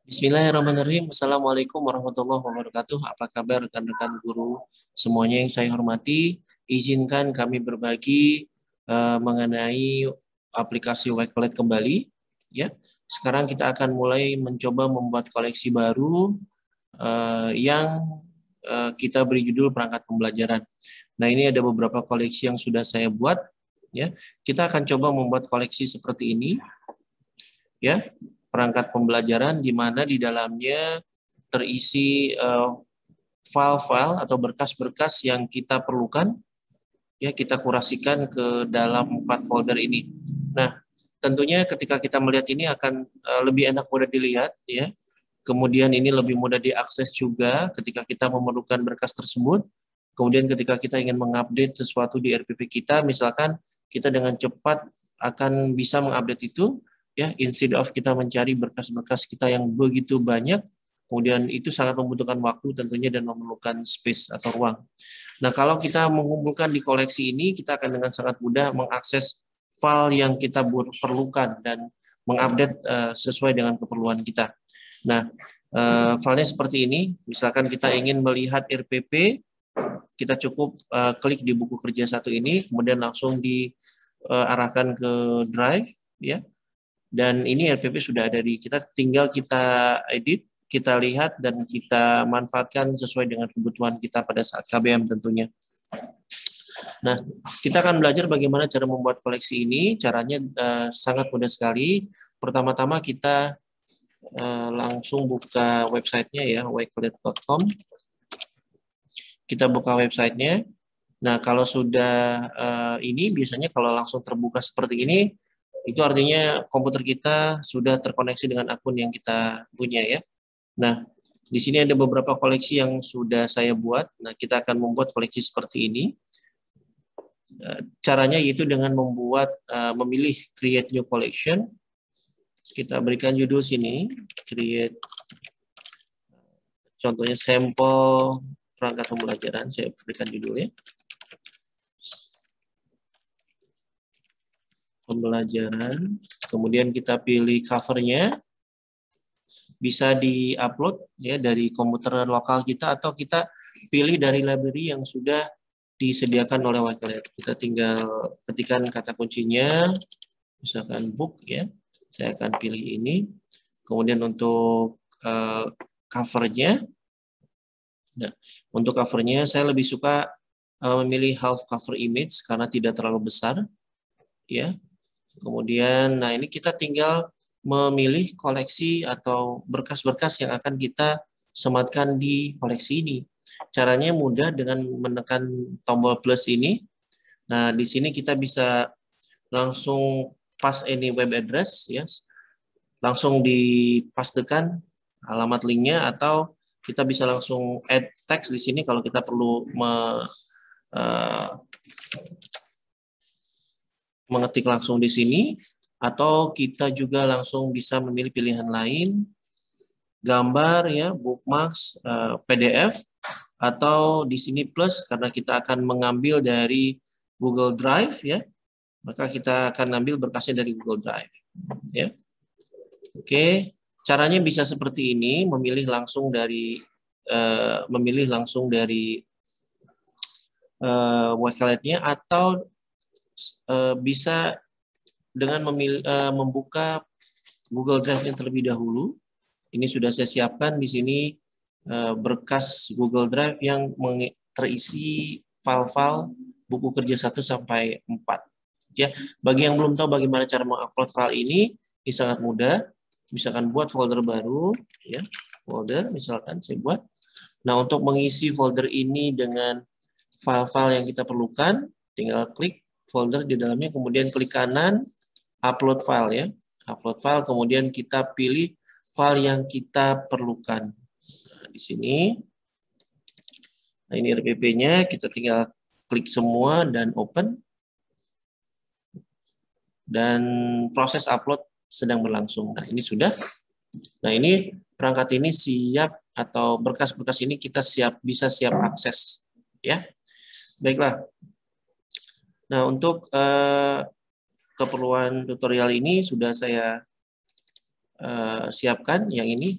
Bismillahirrahmanirrahim. Assalamualaikum warahmatullahi wabarakatuh. Apa kabar rekan-rekan guru semuanya yang saya hormati? Izinkan kami berbagi mengenai aplikasi Wakelet kembali. Ya, sekarang kita akan mulai mencoba membuat koleksi baru yang kita beri judul perangkat pembelajaran. Nah, ini ada beberapa koleksi yang sudah saya buat. Ya, kita akan coba membuat koleksi seperti ini. Ya, perangkat pembelajaran di mana di dalamnya terisi file-file atau berkas-berkas yang kita perlukan, ya kita kurasikan ke dalam 4 folder ini. Nah, tentunya ketika kita melihat ini akan lebih enak mudah dilihat, ya. Kemudian ini lebih mudah diakses juga ketika kita memerlukan berkas tersebut. Kemudian ketika kita ingin mengupdate sesuatu di RPP kita, misalkan kita dengan cepat akan bisa mengupdate itu, ya, instead of kita mencari berkas-berkas kita yang begitu banyak, kemudian itu sangat membutuhkan waktu tentunya dan memerlukan space atau ruang. Nah, kalau kita mengumpulkan di koleksi ini, kita akan dengan sangat mudah mengakses file yang kita perlukan dan mengupdate sesuai dengan keperluan kita. Nah, filenya seperti ini. Misalkan kita ingin melihat RPP, kita cukup klik di buku kerja satu ini, kemudian langsung diarahkan ke Drive, ya. Dan ini RPP sudah ada di kita, tinggal kita edit, kita lihat dan kita manfaatkan sesuai dengan kebutuhan kita pada saat KBM tentunya. Nah, kita akan belajar bagaimana cara membuat koleksi ini. Caranya sangat mudah sekali. Pertama-tama kita langsung buka websitenya, ya, wakelet.com. Kita buka websitenya. Nah, kalau sudah ini biasanya kalau langsung terbuka seperti ini, itu artinya komputer kita sudah terkoneksi dengan akun yang kita punya, ya. Nah, di sini ada beberapa koleksi yang sudah saya buat. Nah, kita akan membuat koleksi seperti ini. Caranya yaitu dengan memilih create new collection. Kita berikan judul sini, create, contohnya sampel perangkat pembelajaran, saya berikan judulnya. Pembelajaran, kemudian kita pilih covernya, bisa di-upload, ya, dari komputer lokal kita atau kita pilih dari library yang sudah disediakan oleh Wakelet. Kita tinggal ketikkan kata kuncinya, misalkan book, ya. Saya akan pilih ini. Kemudian untuk covernya, nah, untuk covernya saya lebih suka memilih half cover image karena tidak terlalu besar, ya. Kemudian, nah ini kita tinggal memilih koleksi atau berkas-berkas yang akan kita sematkan di koleksi ini. Caranya mudah dengan menekan tombol plus ini. Nah, di sini kita bisa langsung pass any web address, ya. Langsung dipastekan alamat linknya, atau kita bisa langsung add text di sini kalau kita perlu mengetik langsung di sini, atau kita juga langsung bisa memilih pilihan lain, gambar, ya, bookmarks, PDF, atau di sini plus karena kita akan mengambil dari Google Drive, ya, maka kita akan ambil berkasnya dari Google Drive, ya. Oke, caranya bisa seperti ini, memilih langsung dari Wakelet-nya, atau bisa dengan membuka Google Drive-nya terlebih dahulu. Ini sudah saya siapkan di sini berkas Google Drive yang terisi file-file buku kerja 1 sampai 4. Ya, bagi yang belum tahu bagaimana cara mengupload file ini sangat mudah. Misalkan buat folder baru, ya, folder misalkan saya buat. Nah, untuk mengisi folder ini dengan file-file yang kita perlukan, tinggal klik folder di dalamnya, kemudian klik kanan, upload file, ya. Upload file, kemudian kita pilih file yang kita perlukan. Nah, di sini. Nah, ini RPP-nya, kita tinggal klik semua dan open. Dan proses upload sedang berlangsung. Nah, ini sudah. Nah, ini perangkat ini siap, atau berkas-berkas ini kita bisa siap akses, ya. Baiklah. Nah, untuk keperluan tutorial ini sudah saya siapkan yang ini.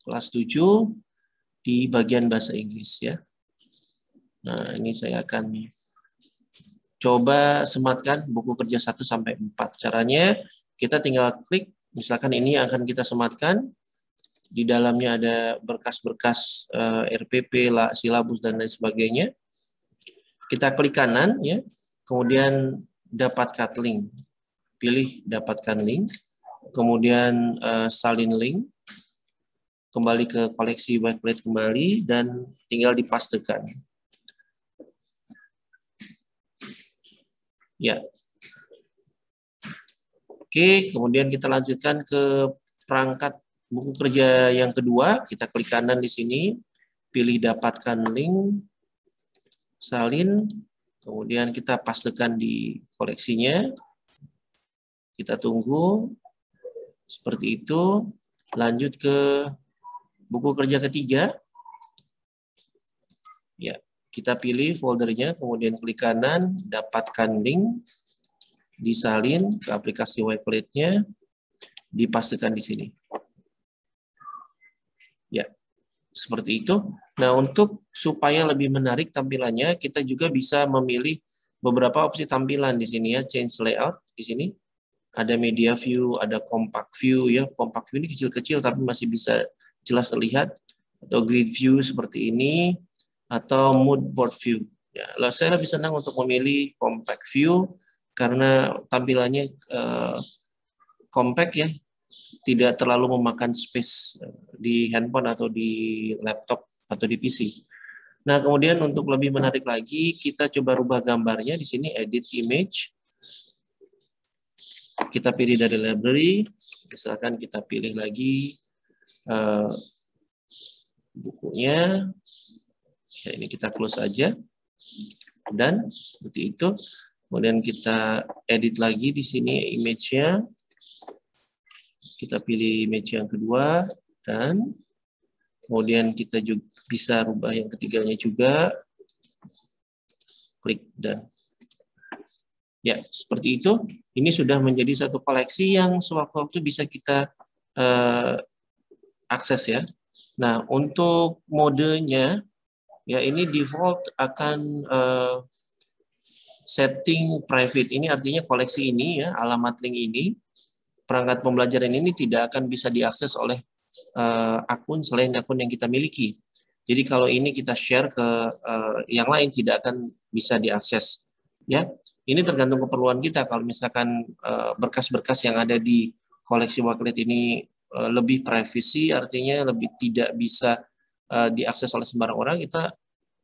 kelas 7 di bagian bahasa Inggris ya. Nah, ini saya akan coba sematkan buku kerja 1 sampai 4. Caranya kita tinggal klik, misalkan ini akan kita sematkan. Di dalamnya ada berkas-berkas RPP, silabus dan lain sebagainya. Kita klik kanan ya. Kemudian dapatkan link. Pilih dapatkan link. Kemudian salin link. Kembali ke koleksi Wakelet kembali dan tinggal dipastekan. Ya. Oke, kemudian kita lanjutkan ke perangkat buku kerja yang kedua. Kita klik kanan di sini, pilih dapatkan link, salin, kemudian kita pastekan di koleksinya. Kita tunggu seperti itu. Lanjut ke buku kerja ketiga. Ya, kita pilih foldernya, kemudian klik kanan, dapatkan link, disalin ke aplikasi Wakelet-nya, dipastikan di sini. Ya, seperti itu. Nah, untuk supaya lebih menarik tampilannya, kita juga bisa memilih beberapa opsi tampilan di sini ya, change layout di sini. Ada media view, ada compact view ya. Compact view ini kecil-kecil tapi masih bisa jelas terlihat, atau grid view seperti ini, atau mood board view. Ya, saya lebih senang untuk memilih compact view karena tampilannya compact ya, tidak terlalu memakan space di handphone atau di laptop atau di PC. Nah, kemudian untuk lebih menarik lagi, kita coba rubah gambarnya di sini, edit image. Kita pilih dari library, misalkan kita pilih lagi bukunya. Ya, ini kita close aja. Dan seperti itu. Kemudian kita edit lagi di sini image-nya. Kita pilih image yang kedua dan kemudian kita juga bisa rubah yang ketiganya juga. Klik dan ya, seperti itu. Ini sudah menjadi satu koleksi yang sewaktu-waktu bisa kita akses ya. Nah, untuk modenya ya ini default akan setting private. Ini artinya koleksi ini ya, alamat link ini, perangkat pembelajaran ini tidak akan bisa diakses oleh akun selain akun yang kita miliki. Jadi kalau ini kita share ke yang lain tidak akan bisa diakses. Ya, ini tergantung keperluan kita. Kalau misalkan berkas-berkas yang ada di koleksi Wakelet ini lebih privacy, artinya lebih tidak bisa diakses oleh sembarang orang, kita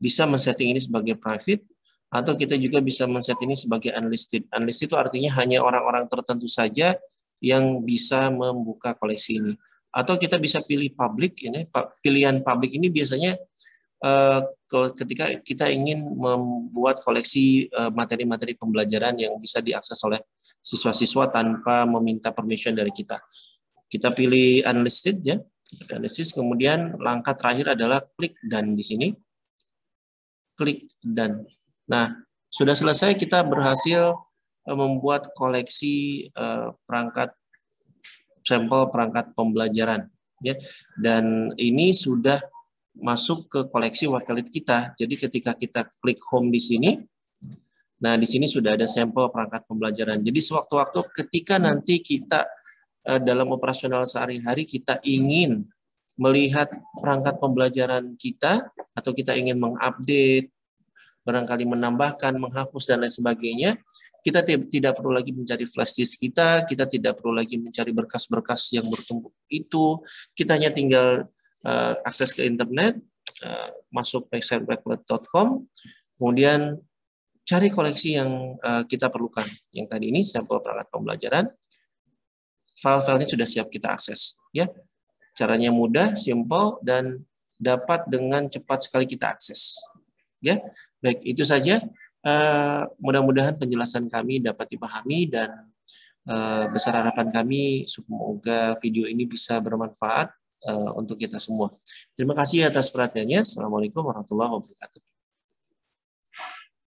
bisa men-setting ini sebagai private, atau kita juga bisa men-set ini sebagai unlisted. Unlisted itu artinya hanya orang-orang tertentu saja yang bisa membuka koleksi ini. Atau kita bisa pilih public. Ini pilihan public ini biasanya ketika kita ingin membuat koleksi materi-materi pembelajaran yang bisa diakses oleh siswa-siswa tanpa meminta permission dari kita. Kita pilih unlisted ya. Unlisted, kemudian langkah terakhir adalah klik dan di sini. Klik dan. Nah, sudah selesai, kita berhasil membuat koleksi perangkat sampel perangkat pembelajaran ya. Dan ini sudah masuk ke koleksi Wakelet kita. Jadi ketika kita klik home di sini, nah di sini sudah ada sampel perangkat pembelajaran. Jadi sewaktu-waktu ketika nanti kita dalam operasional sehari-hari kita ingin melihat perangkat pembelajaran kita atau kita ingin mengupdate, barangkali menambahkan, menghapus dan lain sebagainya, kita tidak perlu lagi mencari flash disk kita tidak perlu lagi mencari berkas-berkas yang bertumpuk itu, kita hanya tinggal akses ke internet, masuk website.wakelet.com, kemudian cari koleksi yang kita perlukan. Yang tadi ini sampel perangkat pembelajaran, file-filenya sudah siap kita akses. Ya, caranya mudah, simple, dan dapat dengan cepat sekali kita akses. Ya, baik, itu saja. Mudah-mudahan penjelasan kami dapat dipahami dan besar harapan kami semoga video ini bisa bermanfaat untuk kita semua. Terima kasih atas perhatiannya. Assalamualaikum warahmatullahi wabarakatuh.